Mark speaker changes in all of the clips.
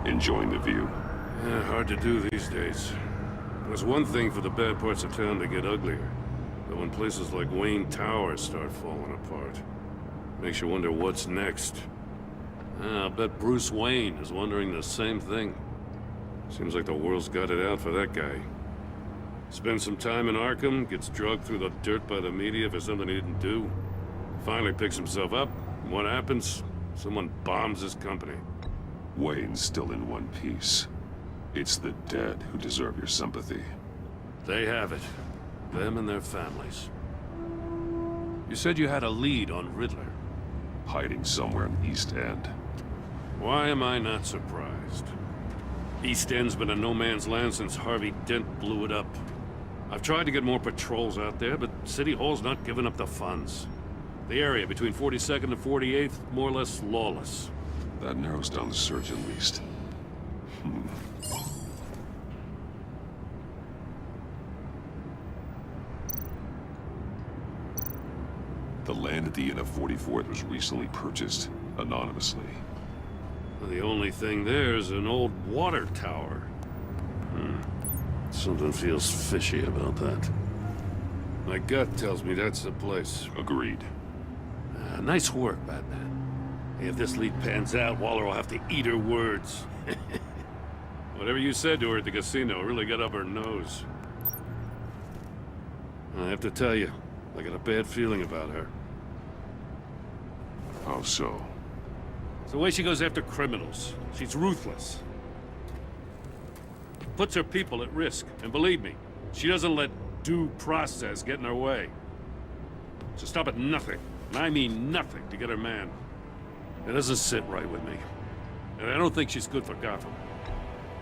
Speaker 1: Enjoying the view?
Speaker 2: Yeah, hard to do these days. It's one thing for the bad parts of town to get uglier, but when places like Wayne Tower start falling apart, makes you wonder what's next. I'll bet Bruce Wayne is wondering the same thing. Seems like the world's got it out for that guy. Spends some time in Arkham, gets drugged through the dirt by the media for something he didn't do. Finally picks himself up, and what happens? Someone bombs his company.
Speaker 1: Wayne's still in one piece. It's the dead who deserve your sympathy.
Speaker 2: They have it. Them and their families. You said you had a lead on Riddler.
Speaker 1: Hiding somewhere in the East End.
Speaker 2: Why am I not surprised? East End's been a no-man's land since Harvey Dent blew it up. I've tried to get more patrols out there, but City Hall's not giving up the funds. The area between 42nd and 48th, more or less lawless.
Speaker 1: That narrows down the search at least. The land at the end of 44th was recently purchased, anonymously.
Speaker 2: The only thing there is an old water tower. Something feels fishy about that. My gut tells me that's the place.
Speaker 1: Agreed.
Speaker 2: Nice work, Batman. If this lead pans out, Waller will have to eat her words. Whatever you said to her at the casino really got up her nose. I have to tell you, I got a bad feeling about her.
Speaker 1: How so?
Speaker 2: It's the way she goes after criminals. She's ruthless. Puts her people at risk. And believe me, she doesn't let due process get in her way. She'll stop at nothing, and I mean nothing, to get her man. It doesn't sit right with me. And I don't think she's good for Gotham.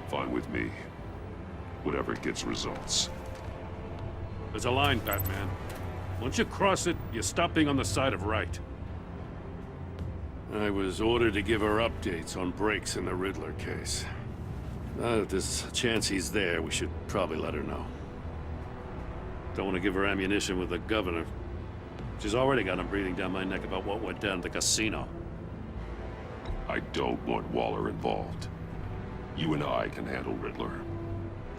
Speaker 1: Fine with me. Whatever gets results.
Speaker 2: There's a line, Batman. Once you cross it, you stop being on the side of right. I was ordered to give her updates on breaks in the Riddler case. If there's a chance he's there, we should probably let her know. Don't want to give her ammunition with the governor. She's already got him breathing down my neck about what went down at the casino.
Speaker 1: I don't want Waller involved. You and I can handle Riddler.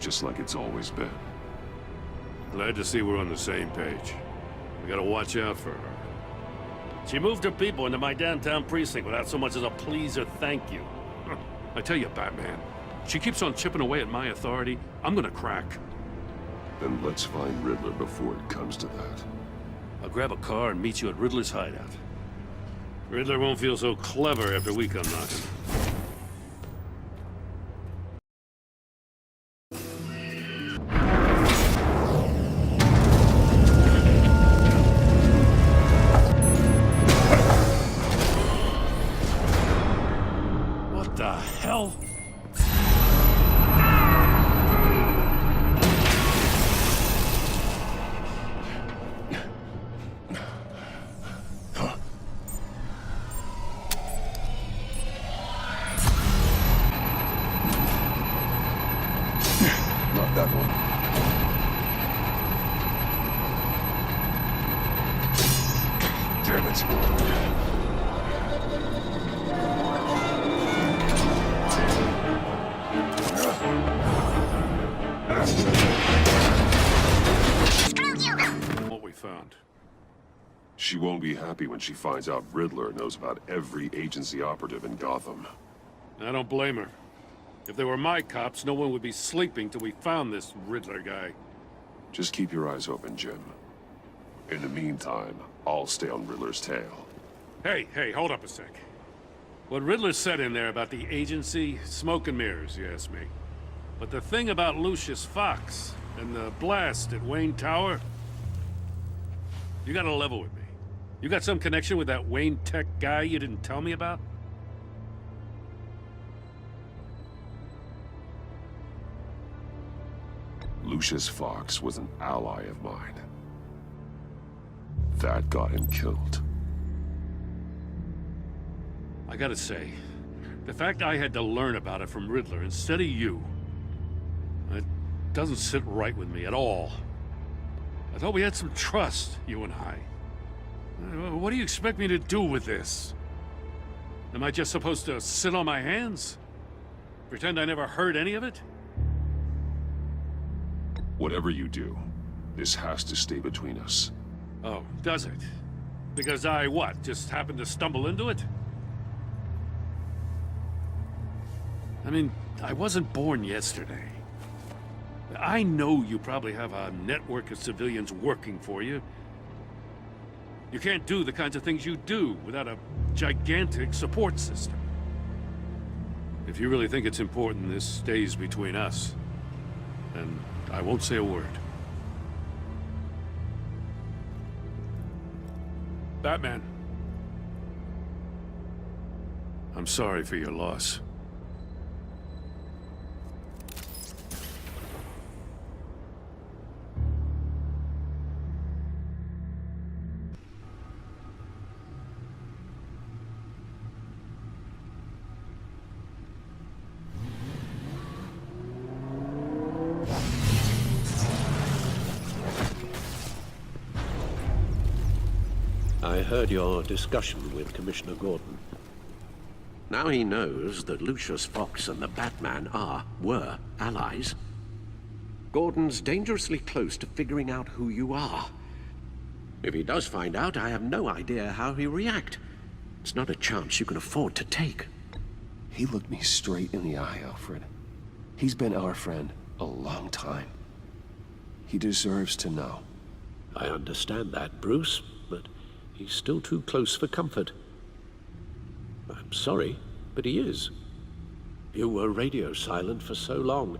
Speaker 1: Just like it's always been.
Speaker 2: Glad to see we're on the same page. We gotta watch out for her. She moved her people into my downtown precinct without so much as a please or thank you. I tell you, Batman, she keeps on chipping away at my authority, I'm gonna crack.
Speaker 1: Then let's find Riddler before it comes to that.
Speaker 2: I'll grab a car and meet you at Riddler's hideout. Riddler won't feel so clever after we come knocking. What the hell?
Speaker 1: Not that one. Damn it.
Speaker 2: What we found.
Speaker 1: She won't be happy when she finds out Riddler knows about every agency operative in Gotham.
Speaker 2: I don't blame her. If they were my cops, no one would be sleeping till we found this Riddler guy.
Speaker 1: Just keep your eyes open, Jim. In the meantime, I'll stay on Riddler's tail.
Speaker 2: Hey, hold up a sec. What Riddler said in there about the agency, smoke and mirrors, you ask me. But the thing about Lucius Fox and the blast at Wayne Tower, you gotta level with me. You got some connection with that Wayne Tech guy you didn't tell me about?
Speaker 1: Lucius Fox was an ally of mine. That got him killed.
Speaker 2: I gotta say, the fact I had to learn about it from Riddler instead of you, it doesn't sit right with me at all. I thought we had some trust, you and I. What do you expect me to do with this? Am I just supposed to sit on my hands? Pretend I never heard any of it?
Speaker 1: Whatever you do, this has to stay between us.
Speaker 2: Oh, does it? Because I, what, just happened to stumble into it? I mean, I wasn't born yesterday. I know you probably have a network of civilians working for you. You can't do the kinds of things you do without a gigantic support system. If you really think it's important this stays between us, then I won't say a word. Batman. I'm sorry for your loss.
Speaker 3: I heard your discussion with Commissioner Gordon. Now he knows that Lucius Fox and the Batman were allies. Gordon's dangerously close to figuring out who you are. If he does find out, I have no idea how he'll react. It's not a chance you can afford to take.
Speaker 4: He looked me straight in the eye, Alfred. He's been our friend a long time. He deserves to know.
Speaker 3: I understand that, Bruce, but he's still too close for comfort. I'm sorry, but he is. You were radio silent for so long.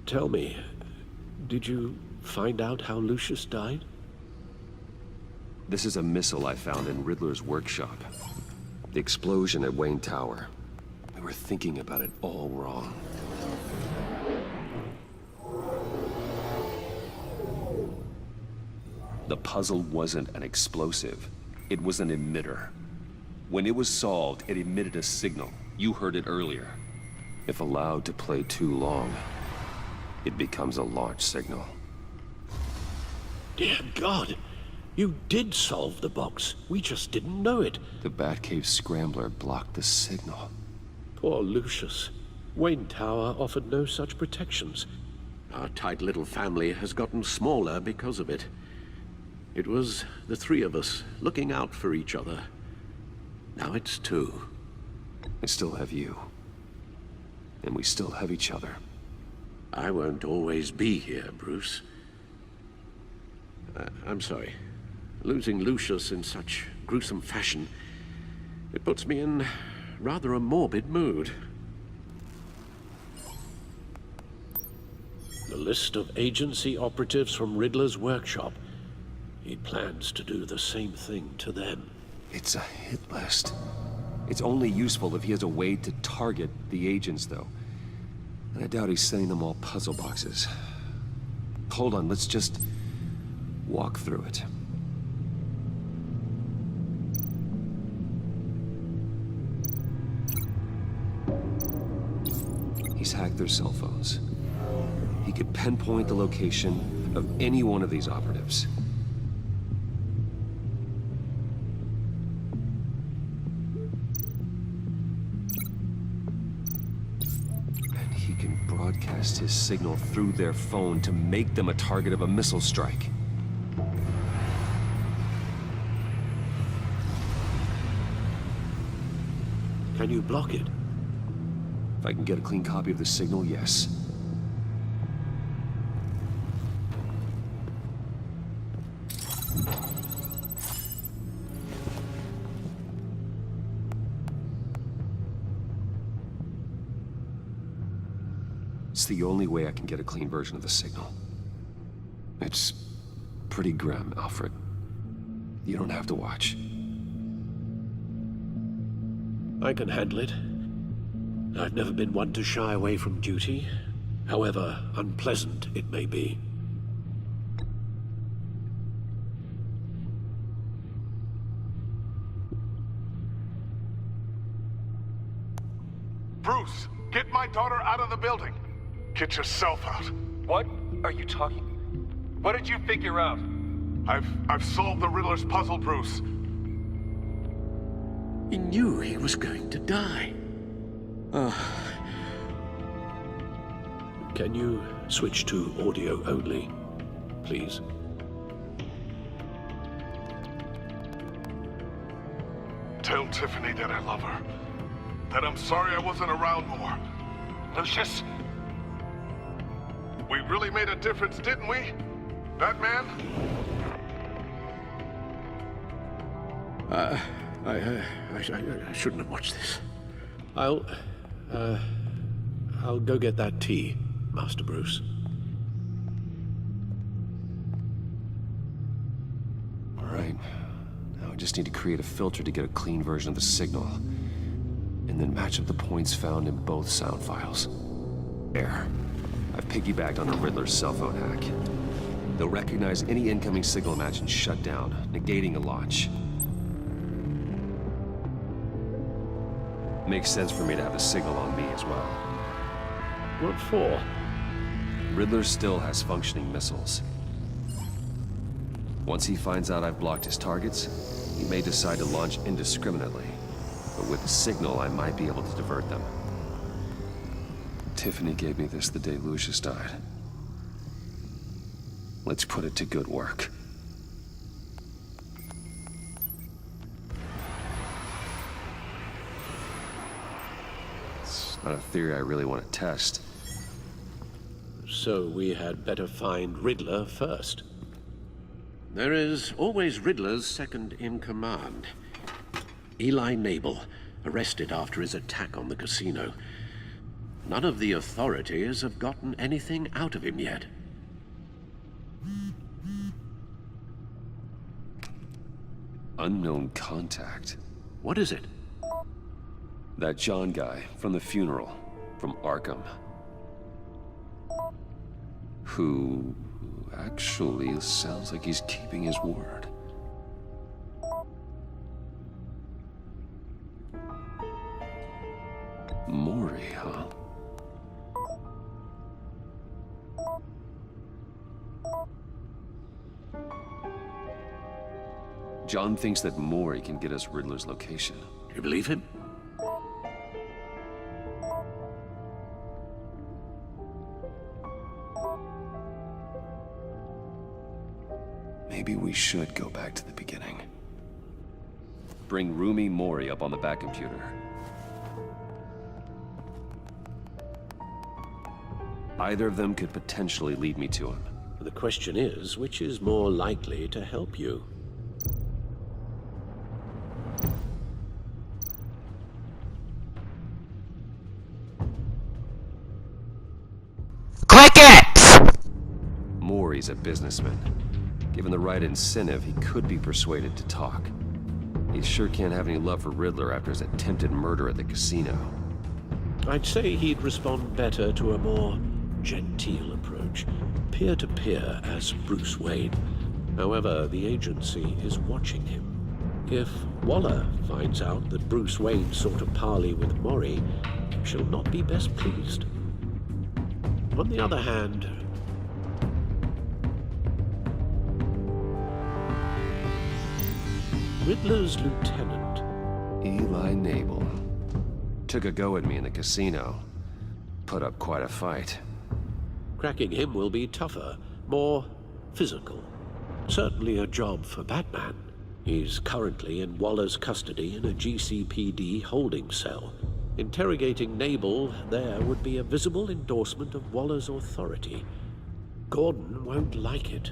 Speaker 3: Tell me, did you find out how Lucius died?
Speaker 4: This is a missile I found in Riddler's workshop. The explosion at Wayne Tower. We were thinking about it all wrong. The puzzle wasn't an explosive. It was an emitter. When it was solved, it emitted a signal. You heard it earlier. If allowed to play too long, it becomes a launch signal.
Speaker 3: Dear God! You did solve the box. We just didn't know it.
Speaker 4: The Batcave scrambler blocked the signal.
Speaker 3: Poor Lucius. Wayne Tower offered no such protections. Our tight little family has gotten smaller because of it. It was the three of us looking out for each other. Now it's two.
Speaker 4: I still have you. And we still have each other.
Speaker 3: I won't always be here, Bruce. I'm sorry. Losing Lucius in such gruesome fashion, it puts me in rather a morbid mood. The list of agency operatives from Riddler's workshop. He plans to do the same thing to them.
Speaker 4: It's a hit list. It's only useful if he has a way to target the agents, though. And I doubt he's sending them all puzzle boxes. Hold on, let's just walk through it. He's hacked their cell phones. He could pinpoint the location of any one of these operatives. And he can broadcast his signal through their phone to make them a target of a missile strike.
Speaker 3: Can you block it?
Speaker 4: If I can get a clean copy of the signal, yes. It's the only way I can get a clean version of the signal. It's pretty grim, Alfred. You don't have to watch.
Speaker 3: I can handle it. I've never been one to shy away from duty, however unpleasant it may be.
Speaker 5: Bruce, get my daughter out of the building. Get yourself out.
Speaker 6: What are you talking? What did you figure out?
Speaker 5: I've solved the Riddler's puzzle, Bruce.
Speaker 3: He knew he was going to die. Can you switch to audio only, please?
Speaker 5: Tell Tiffany that I love her. That I'm sorry I wasn't around more. Lucius? We really made a difference, didn't we? Batman?
Speaker 3: I shouldn't have watched this. I'll go get that tea, Master Bruce.
Speaker 4: All right. Now I just need to create a filter to get a clean version of the signal. And then match up the points found in both sound files. There. I've piggybacked on a Riddler's cell phone hack. They'll recognize any incoming signal match and shut down, negating a launch. Makes sense for me to have a signal on me as well.
Speaker 3: What for?
Speaker 4: Riddler still has functioning missiles. Once he finds out I've blocked his targets, he may decide to launch indiscriminately. But with the signal, I might be able to divert them. Tiffany gave me this the day Lucius died. Let's put it to good work. It's not a theory I really want to test.
Speaker 3: So we had better find Riddler first. There is always Riddler's second in command. Eli Nabel, arrested after his attack on the casino. None of the authorities have gotten anything out of him yet.
Speaker 4: Unknown contact.
Speaker 3: What is it?
Speaker 4: That John guy from the funeral, from Arkham. Who actually sounds like he's keeping his word. Mori, huh? John thinks that Mori can get us Riddler's location.
Speaker 3: You believe him?
Speaker 4: Maybe we should go back to the beginning. Bring Rumi Mori up on the back computer. Either of them could potentially lead me to him.
Speaker 3: The question is, which is more likely to help you?
Speaker 4: Mori's a businessman. Given the right incentive, he could be persuaded to talk. He sure can't have any love for Riddler after his attempted murder at the casino.
Speaker 3: I'd say he'd respond better to a more genteel approach, peer-to-peer as Bruce Wayne. However, the agency is watching him. If Waller finds out that Bruce Wayne sought a parley with Mori, she'll not be best pleased. On the other hand, Riddler's lieutenant,
Speaker 4: Eli Nabel. Took a go at me in the casino. Put up quite a fight.
Speaker 3: cracking him will be tougher, more physical. Certainly a job for Batman. He's currently in Waller's custody in a GCPD holding cell. Interrogating Nabel there would be a visible endorsement of Waller's authority. Gordon won't like it.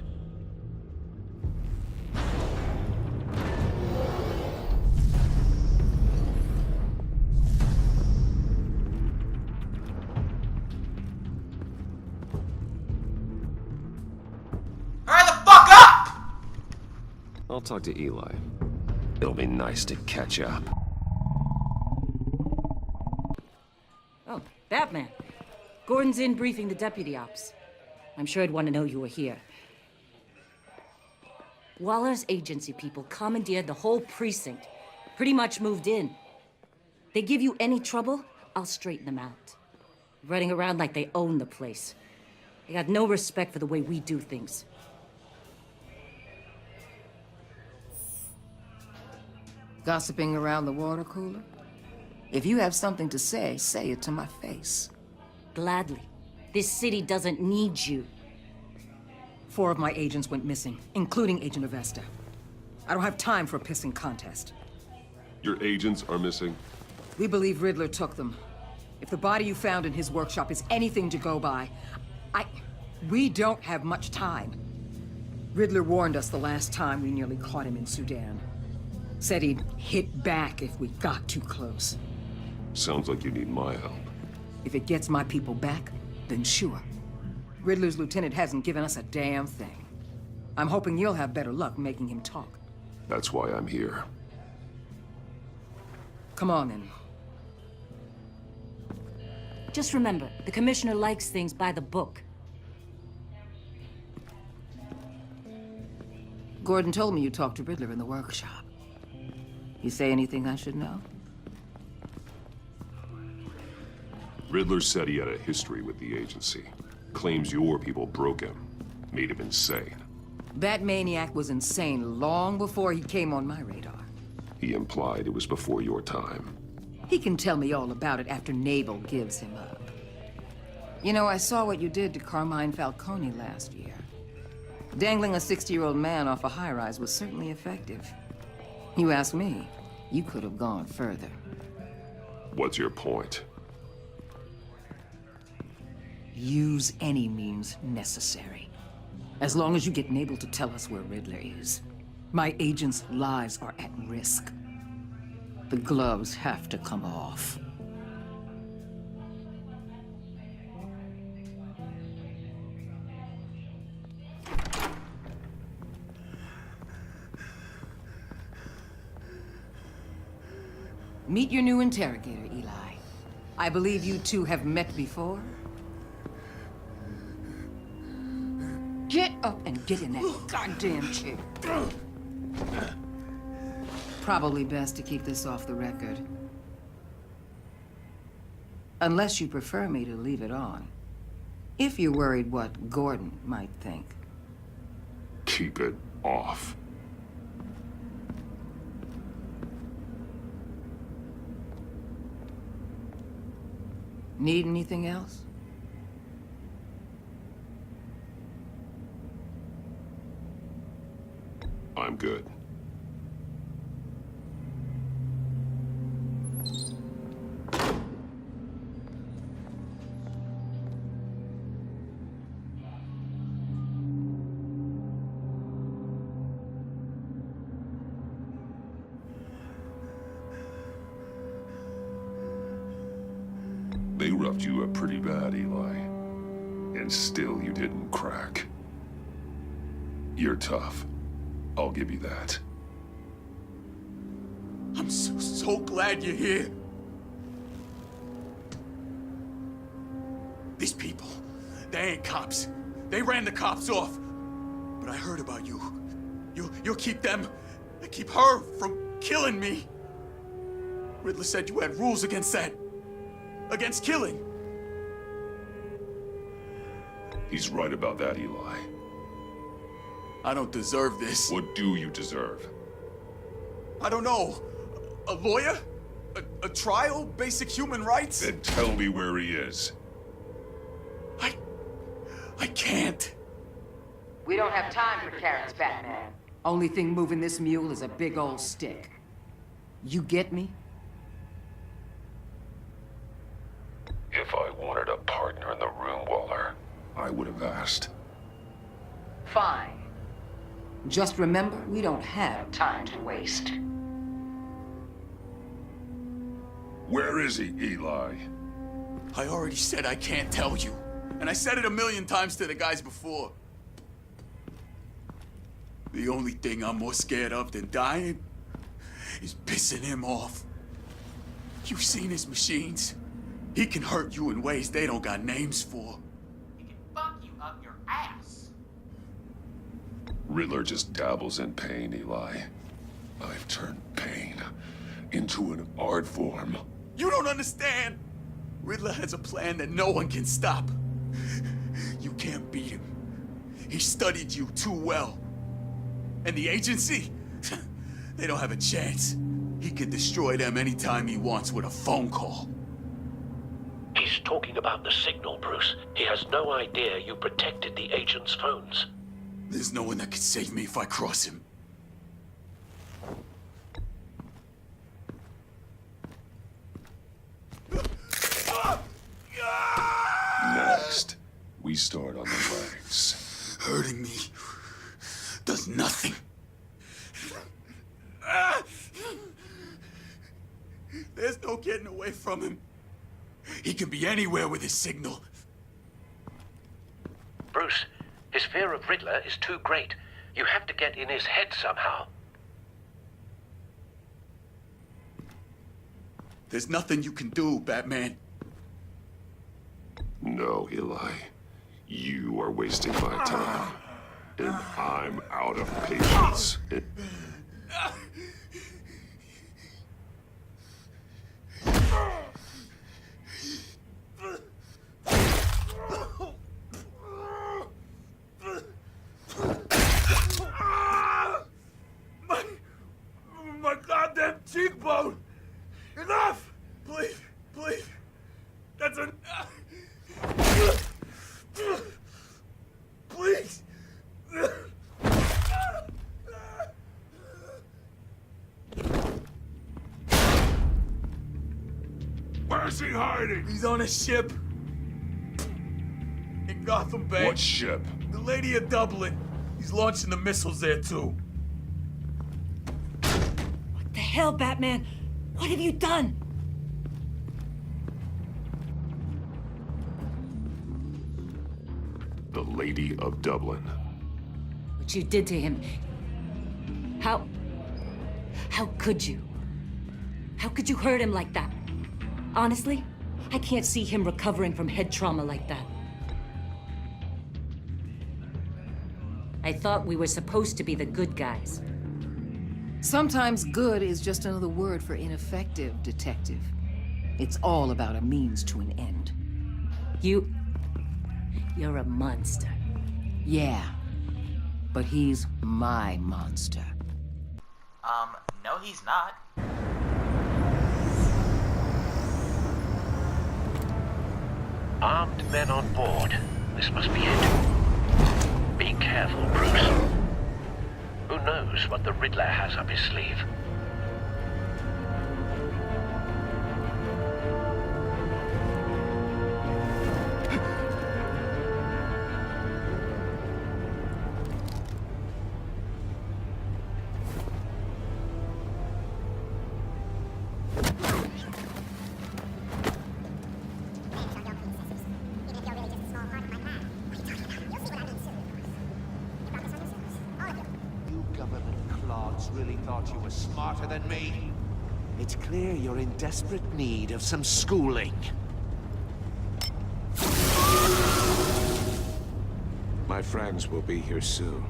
Speaker 6: Hurry the fuck up!
Speaker 4: I'll talk to Eli. It'll be nice to catch up.
Speaker 7: Oh, Batman. Gordon's in briefing the deputy ops. I'm sure I'd want to know you were here. Waller's agency people commandeered the whole precinct. Pretty much moved in. They give you any trouble, I'll straighten them out. Running around like they own the place. They got no respect for the way we do things.
Speaker 8: Gossiping around the water cooler? If you have something to say, say it to my face.
Speaker 7: Gladly. This city doesn't need you.
Speaker 8: 4 of my agents went missing, including Agent Avesta. I don't have time for a pissing contest.
Speaker 1: Your agents are missing?
Speaker 8: We believe Riddler took them. If the body you found in his workshop is anything to go by, we don't have much time. Riddler warned us the last time we nearly caught him in Sudan. Said he'd hit back if we got too close.
Speaker 1: Sounds like you need my help.
Speaker 8: If it gets my people back, then sure. Riddler's lieutenant hasn't given us a damn thing. I'm hoping you'll have better luck making him talk.
Speaker 1: That's why I'm here.
Speaker 8: Come on, then.
Speaker 7: Just remember, the Commissioner likes things by the book.
Speaker 8: Gordon told me you talked to Riddler in the workshop. You say anything I should know?
Speaker 1: Riddler said he had a history with the agency. Claims your people broke him. Made him insane.
Speaker 8: That maniac was insane long before he came on my radar.
Speaker 1: He implied it was before your time.
Speaker 8: He can tell me all about it after Naval gives him up. You know, I saw what you did to Carmine Falcone last year. Dangling a 60-year-old man off a high-rise was certainly effective. You ask me, you could have gone further.
Speaker 1: What's your point?
Speaker 8: Use any means necessary. As long as you get Naval to tell us where Riddler is. My agents' lives are at risk. The gloves have to come off. Meet your new interrogator, Eli. I believe you two have met before. Get up and get in that goddamn chair. Probably best to keep this off the record. Unless you prefer me to leave it on. If you're worried what Gordon might think.
Speaker 1: Keep it off.
Speaker 8: Need anything else?
Speaker 1: I'm good. They roughed you up pretty bad, Eli. And still you didn't crack. You're tough. I'll give you that.
Speaker 9: I'm so glad you're here. These people, they ain't cops. They ran the cops off. But I heard about you. You'll keep them, keep her from killing me. Riddler said you had rules against that. Against killing.
Speaker 1: He's right about that, Eli.
Speaker 9: I don't deserve this.
Speaker 1: What do you deserve?
Speaker 9: I don't know. A lawyer? A trial? Basic human rights?
Speaker 1: Then tell me where he is.
Speaker 9: I can't.
Speaker 8: We don't have time for carrots, Batman. Only thing moving this mule is a big old stick. You get me?
Speaker 1: If I wanted a partner in the room, Waller, I would have asked.
Speaker 8: Fine. Just remember, we don't have time to waste.
Speaker 1: Where is he, Eli?
Speaker 9: I already said I can't tell you. And I said it 1,000,000 times to the guys before. The only thing I'm more scared of than dying is pissing him off. You've seen his machines. He can hurt you in ways they don't got names for.
Speaker 6: He can fuck you up your ass.
Speaker 1: Riddler just dabbles in pain, Eli. I've turned pain into an art form.
Speaker 9: You don't understand. Riddler has a plan that no one can stop. You can't beat him. He studied you too well. And the agency? They don't have a chance. He can destroy them anytime he wants with a phone call.
Speaker 10: He's
Speaker 3: He's talking about the signal, Bruce. He has no idea you protected the agent's phones.
Speaker 9: There's no one that can save me if I cross him.
Speaker 1: Next, we start on the legs.
Speaker 9: Hurting me does nothing. There's no getting away from him. He can be anywhere with his signal.
Speaker 3: Bruce, his fear of Riddler is too great. You have to get in his head somehow.
Speaker 9: There's nothing you can do, Batman.
Speaker 1: No, Eli. You are wasting my time. And I'm out of patience.
Speaker 9: My goddamn cheekbone! Enough! Please, please. That's enough. Please.
Speaker 1: Where's he hiding?
Speaker 9: He's on a ship in Gotham Bay.
Speaker 1: What ship?
Speaker 9: The Lady of Dublin. He's launching the missiles there too.
Speaker 7: What the hell, Batman? What have you done?
Speaker 1: The Lady of Dublin.
Speaker 7: What you did to him. How could you? How could you hurt him like that? Honestly, I can't see him recovering from head trauma like that. I thought we were supposed to be the good guys.
Speaker 8: Sometimes good is just another word for ineffective, Detective. It's all about a means to an end.
Speaker 7: You're a monster.
Speaker 8: Yeah, but he's my monster.
Speaker 6: No he's not.
Speaker 3: Armed men on board. This must be it. Be careful, Bruce. Who knows what the Riddler has up his sleeve?
Speaker 10: Really thought you were smarter than me? It's clear you're in desperate need of some schooling. My friends will be here soon.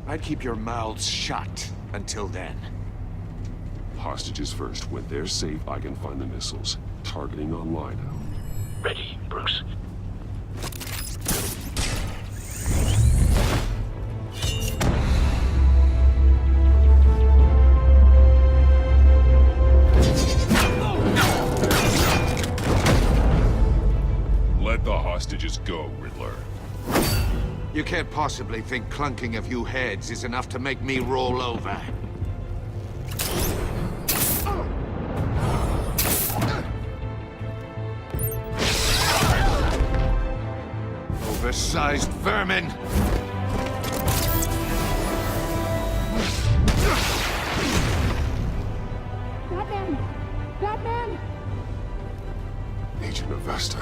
Speaker 10: I'd keep your mouths shut until then.
Speaker 1: Hostages first. When they're safe, I can find the missiles. Targeting on Lino.
Speaker 3: Ready, Bruce.
Speaker 1: Let the hostages go, Riddler.
Speaker 10: You can't possibly think clunking a few heads is enough to make me roll over. Oversized vermin!
Speaker 11: Batman! Batman!
Speaker 1: Agent Avesta.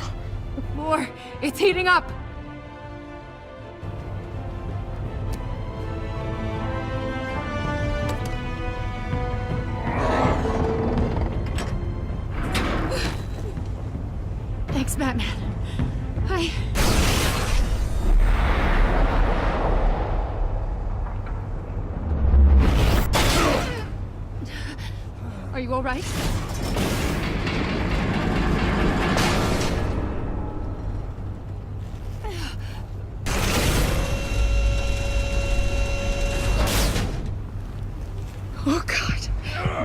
Speaker 11: The floor, it's heating up! Thanks, Batman. Are you all right? Oh, God.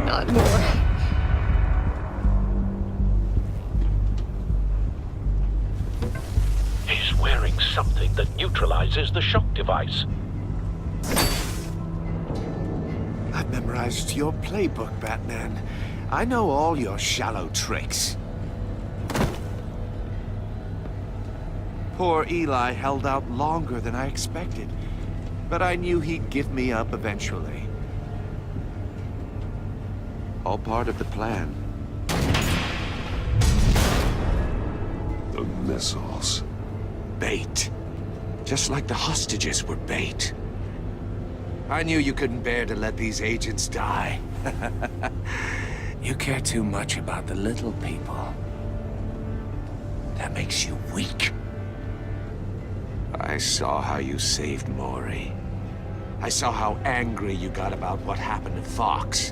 Speaker 11: Not more.
Speaker 3: something that neutralizes the shock device.
Speaker 10: I've memorized your playbook, Batman. I know all your shallow tricks. Poor Eli held out longer than I expected, but I knew he'd give me up eventually. All part of the plan.
Speaker 1: The missiles.
Speaker 10: Bait. Just like the hostages were bait. I knew you couldn't bear to let these agents die. You care too much about the little people. That makes you weak. I saw how you saved Maury. I saw how angry you got about what happened to Fox.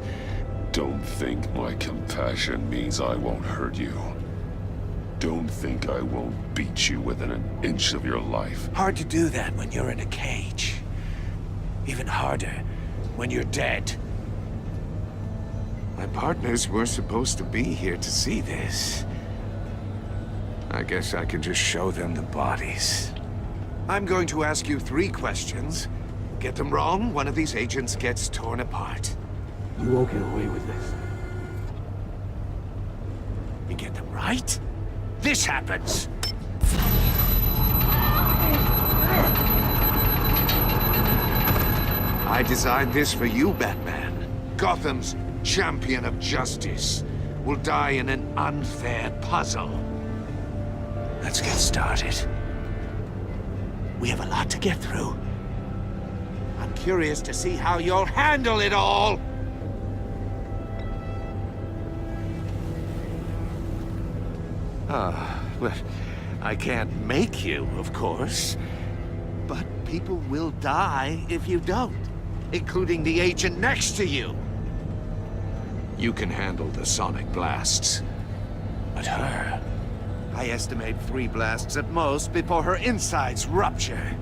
Speaker 1: Don't think my compassion means I won't hurt you. Don't think I won't beat you within an inch of your life.
Speaker 10: Hard to do that when you're in a cage. Even harder when you're dead. My partners were supposed to be here to see this. I guess I can just show them the bodies. I'm going to ask you 3 questions. Get them wrong, one of these agents gets torn apart.
Speaker 3: You won't get away with this.
Speaker 10: You get them right, this happens. I designed this for you, Batman. Gotham's champion of justice will die in an unfair puzzle. Let's get started. We have a lot to get through. I'm curious to see how you'll handle it all. Well, I can't make you, of course. But people will die if you don't, including the agent next to you. You can handle the sonic blasts. But her... I estimate 3 blasts at most before her insides rupture.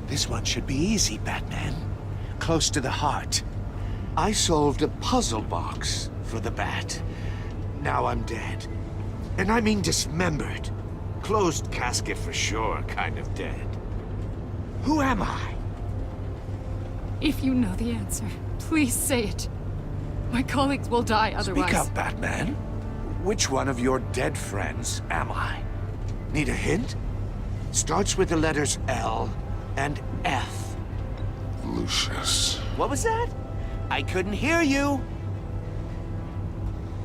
Speaker 10: This one should be easy, Batman. Close to the heart. I solved a puzzle box for the Bat. Now I'm dead. And I mean dismembered. Closed casket for sure, kind of dead. Who am I?
Speaker 11: If you know the answer, please say it. My colleagues will die otherwise.
Speaker 10: Speak up, Batman. Which one of your dead friends am I? Need a hint? Starts with the letters L and F.
Speaker 1: Lucius.
Speaker 10: What was that? I couldn't hear you.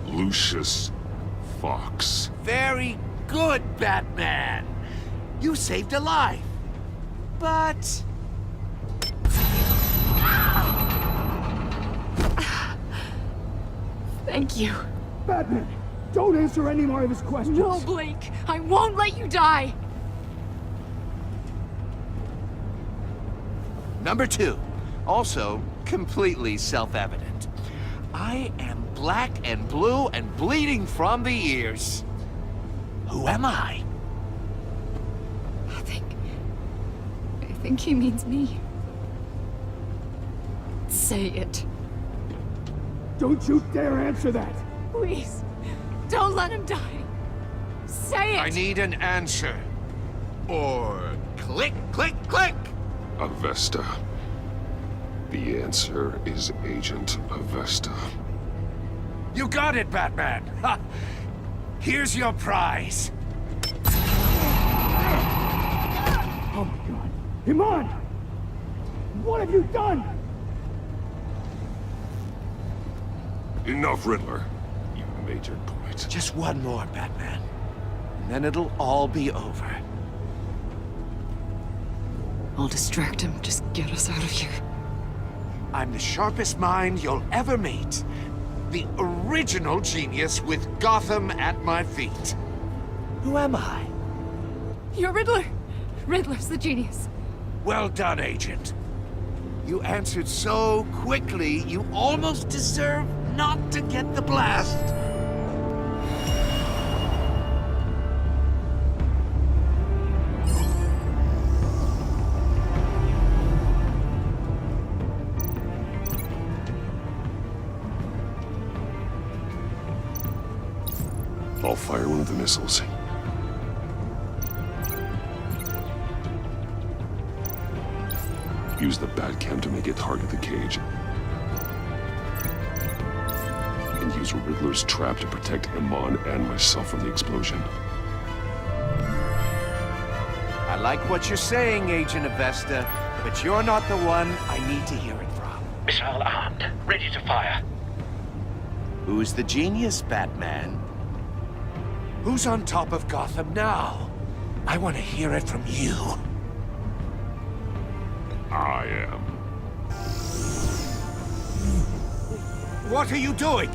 Speaker 1: Lucius Fox.
Speaker 10: Very good, Batman. You saved a life. But...
Speaker 11: Thank you.
Speaker 12: Batman, don't answer any more of his questions.
Speaker 11: No, Blake. I won't let you die.
Speaker 10: Number 2. Also, completely self-evident. I am black and blue and bleeding from the ears. Who am I?
Speaker 11: I think he means me. Say it.
Speaker 12: Don't you dare answer that!
Speaker 11: Please, don't let him die. Say it!
Speaker 10: I need an answer. Or click, click, click!
Speaker 1: Avesta. The answer is Agent Avesta.
Speaker 10: You got it, Batman! Ha! Here's your prize.
Speaker 12: Oh my god. Iman! What have you done?
Speaker 1: Enough, Riddler. You've made your point.
Speaker 10: Just one more, Batman. And then it'll all be over.
Speaker 11: I'll distract him. Just get us out of here.
Speaker 10: I'm the sharpest mind you'll ever meet. The original genius with Gotham at my feet. Who am I?
Speaker 11: You're Riddler. Riddler's the genius.
Speaker 10: Well done, Agent. You answered so quickly, you almost deserve not to get the blast.
Speaker 1: I'll fire one of the missiles. Use the Batcam to make it target the cage. And use Riddler's trap to protect Iman and myself from the explosion.
Speaker 10: I like what you're saying, Agent Avesta, but you're not the one I need to hear it from.
Speaker 3: Missile armed, ready to fire.
Speaker 10: Who's the genius, Batman? Who's on top of Gotham now? I want to hear it from you.
Speaker 1: I am.
Speaker 10: What are you doing?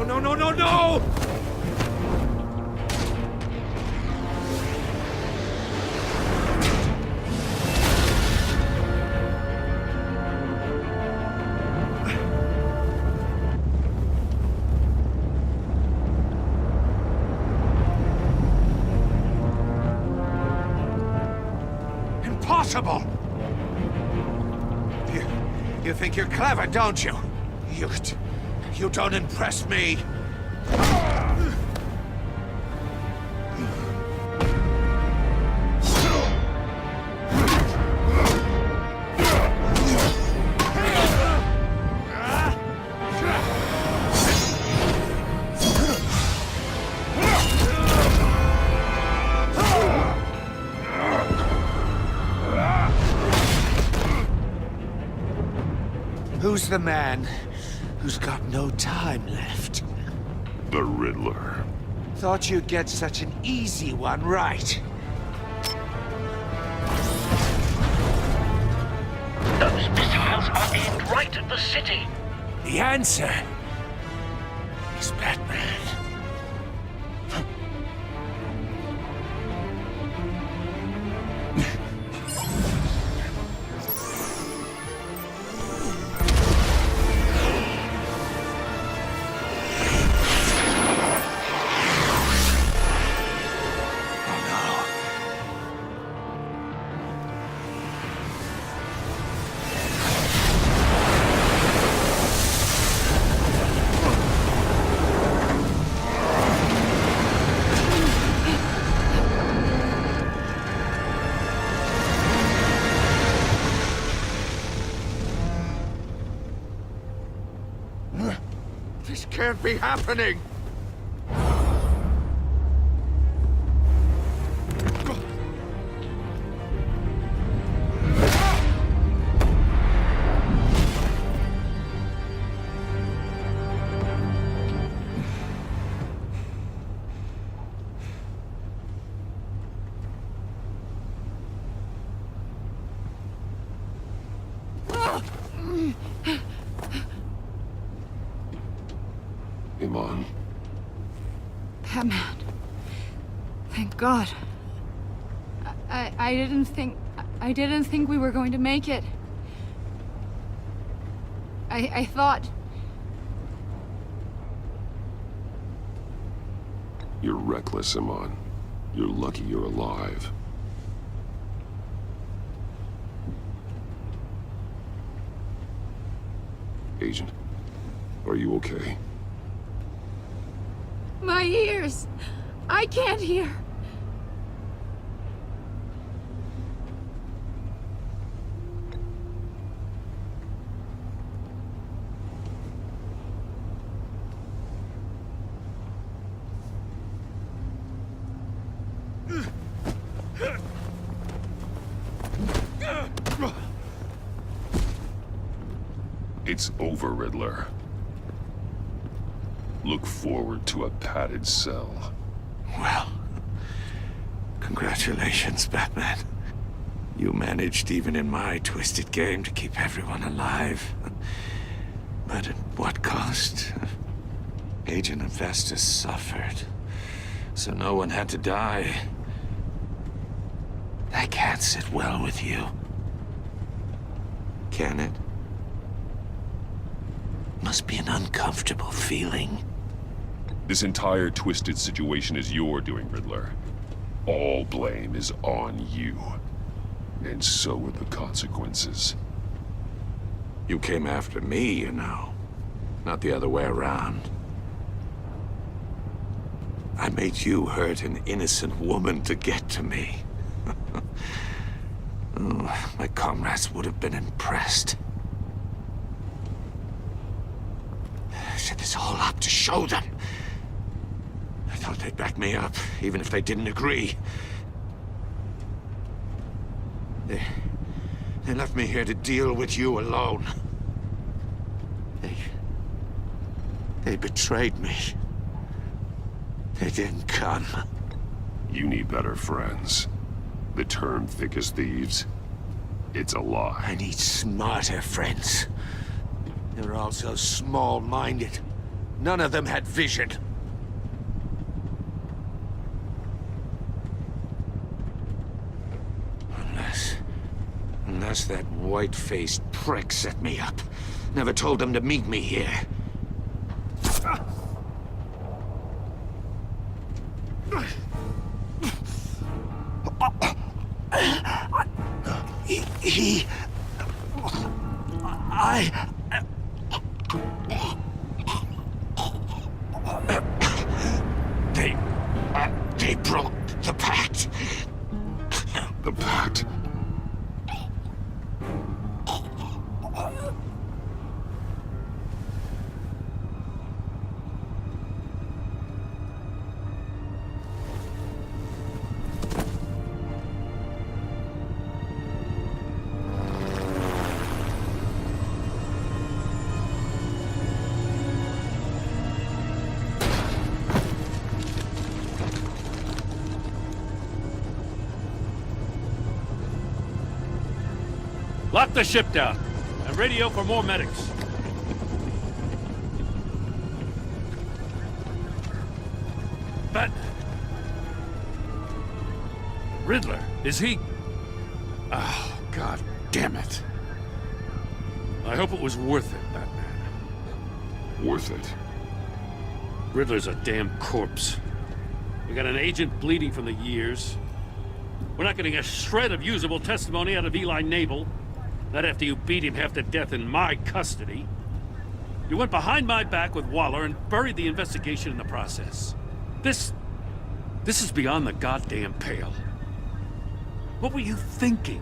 Speaker 10: No, no, no, no, no! Impossible! You think you're clever, don't you? You don't impress me. Who's the man who's got no time left?
Speaker 1: The Riddler.
Speaker 10: Thought you'd get such an easy one right.
Speaker 3: Those missiles are aimed right at the city.
Speaker 10: The answer is Batman. This can't be happening!
Speaker 1: Iman.
Speaker 11: Batman. Thank God. I didn't think we were going to make it. I thought...
Speaker 1: You're reckless, Iman. You're lucky you're alive. Agent, are you okay?
Speaker 11: My ears! I can't hear!
Speaker 1: It's over, Riddler. Look forward to a padded cell.
Speaker 10: Well, congratulations, Batman. You managed, even in my twisted game, to keep everyone alive. But at what cost? Agent Avesta suffered, so no one had to die. That can't sit well with you. Can it? Must be an uncomfortable feeling.
Speaker 1: This entire twisted situation is your doing, Riddler. All blame is on you. And so are the consequences.
Speaker 10: You came after me, you know. Not the other way around. I made you hurt an innocent woman to get to me. Oh, my comrades would have been impressed. I set this all up to show them. I thought they'd back me up, even if they didn't agree. They left me here to deal with you alone. They betrayed me. They didn't come.
Speaker 1: You need better friends. The term thick as thieves, it's a lie.
Speaker 10: I need smarter friends. They were all so small-minded. None of them had vision. Unless that white-faced prick set me up. Never told them to meet me here. They broke the pact.
Speaker 1: The pact?
Speaker 2: Lock the ship down, and radio for more medics. But... Riddler, is he... Oh, God damn it. I hope it was worth it, Batman.
Speaker 1: Worth it?
Speaker 2: Riddler's a damn corpse. We got an agent bleeding from the years. We're not getting a shred of usable testimony out of Eli Nabel. Not after you beat him half to death in my custody. You went behind my back with Waller and buried the investigation in the process. This is beyond the goddamn pale. What were you thinking?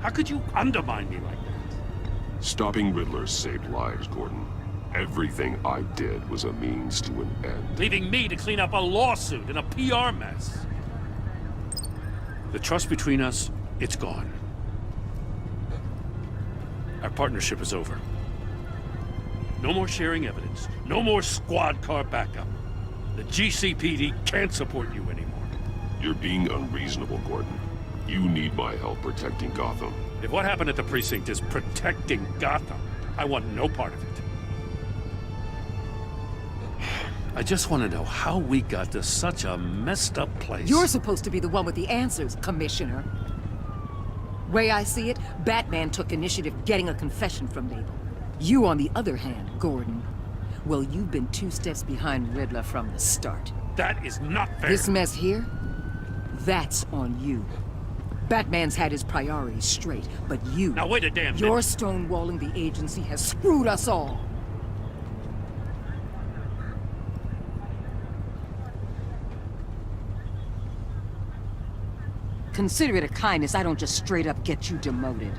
Speaker 2: How could you undermine me like that?
Speaker 1: Stopping Riddler saved lives, Gordon. Everything I did was a means to an end.
Speaker 2: Leaving me to clean up a lawsuit and a PR mess. The trust between us, it's gone. Our partnership is over. No more sharing evidence. No more squad car backup. The GCPD can't support you anymore.
Speaker 1: You're being unreasonable, Gordon. You need my help protecting Gotham.
Speaker 2: If what happened at the precinct is protecting Gotham, I want no part of it. I just want to know how we got to such a messed up place.
Speaker 8: You're supposed to be the one with the answers, Commissioner. Way I see it, Batman took initiative getting a confession from Nabel. You, on the other hand, Gordon, well, you've been 2 steps behind Riddler from the start.
Speaker 2: That is not fair.
Speaker 8: This mess here, that's on you. Batman's had his priorities straight, but you...
Speaker 2: Now wait a damn minute.
Speaker 8: Your stonewalling the agency has screwed us all. Consider it a kindness I don't just straight up get you demoted.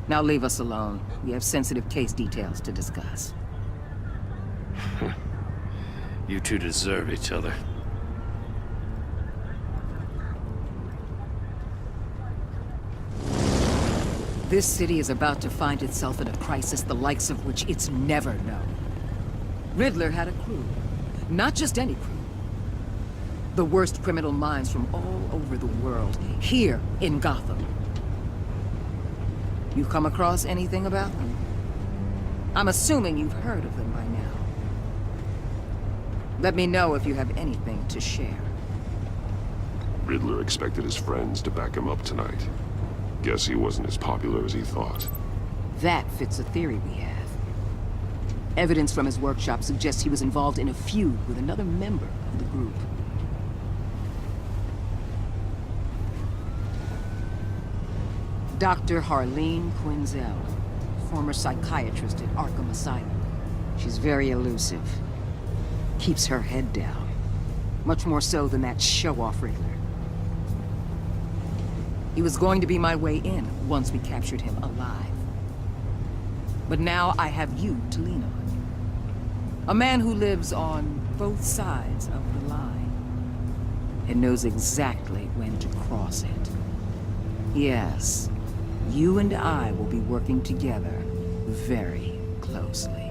Speaker 8: Now leave us alone. We have sensitive case details to discuss.
Speaker 2: You two deserve each other.
Speaker 8: This city is about to find itself in a crisis the likes of which it's never known. Riddler had a crew. Not just any crew. The worst criminal minds from all over the world, here in Gotham. You come across anything about them? I'm assuming you've heard of them by now. Let me know if you have anything to share.
Speaker 1: Riddler expected his friends to back him up tonight. Guess he wasn't as popular as he thought.
Speaker 8: That fits a theory we have. Evidence from his workshop suggests he was involved in a feud with another member of the group. Dr. Harleen Quinzel, former psychiatrist at Arkham Asylum. She's very elusive. Keeps her head down. Much more so than that show-off Riddler. He was going to be my way in once we captured him alive. But now I have you to lean on. A man who lives on both sides of the line and knows exactly when to cross it. Yes, you and I will be working together very closely.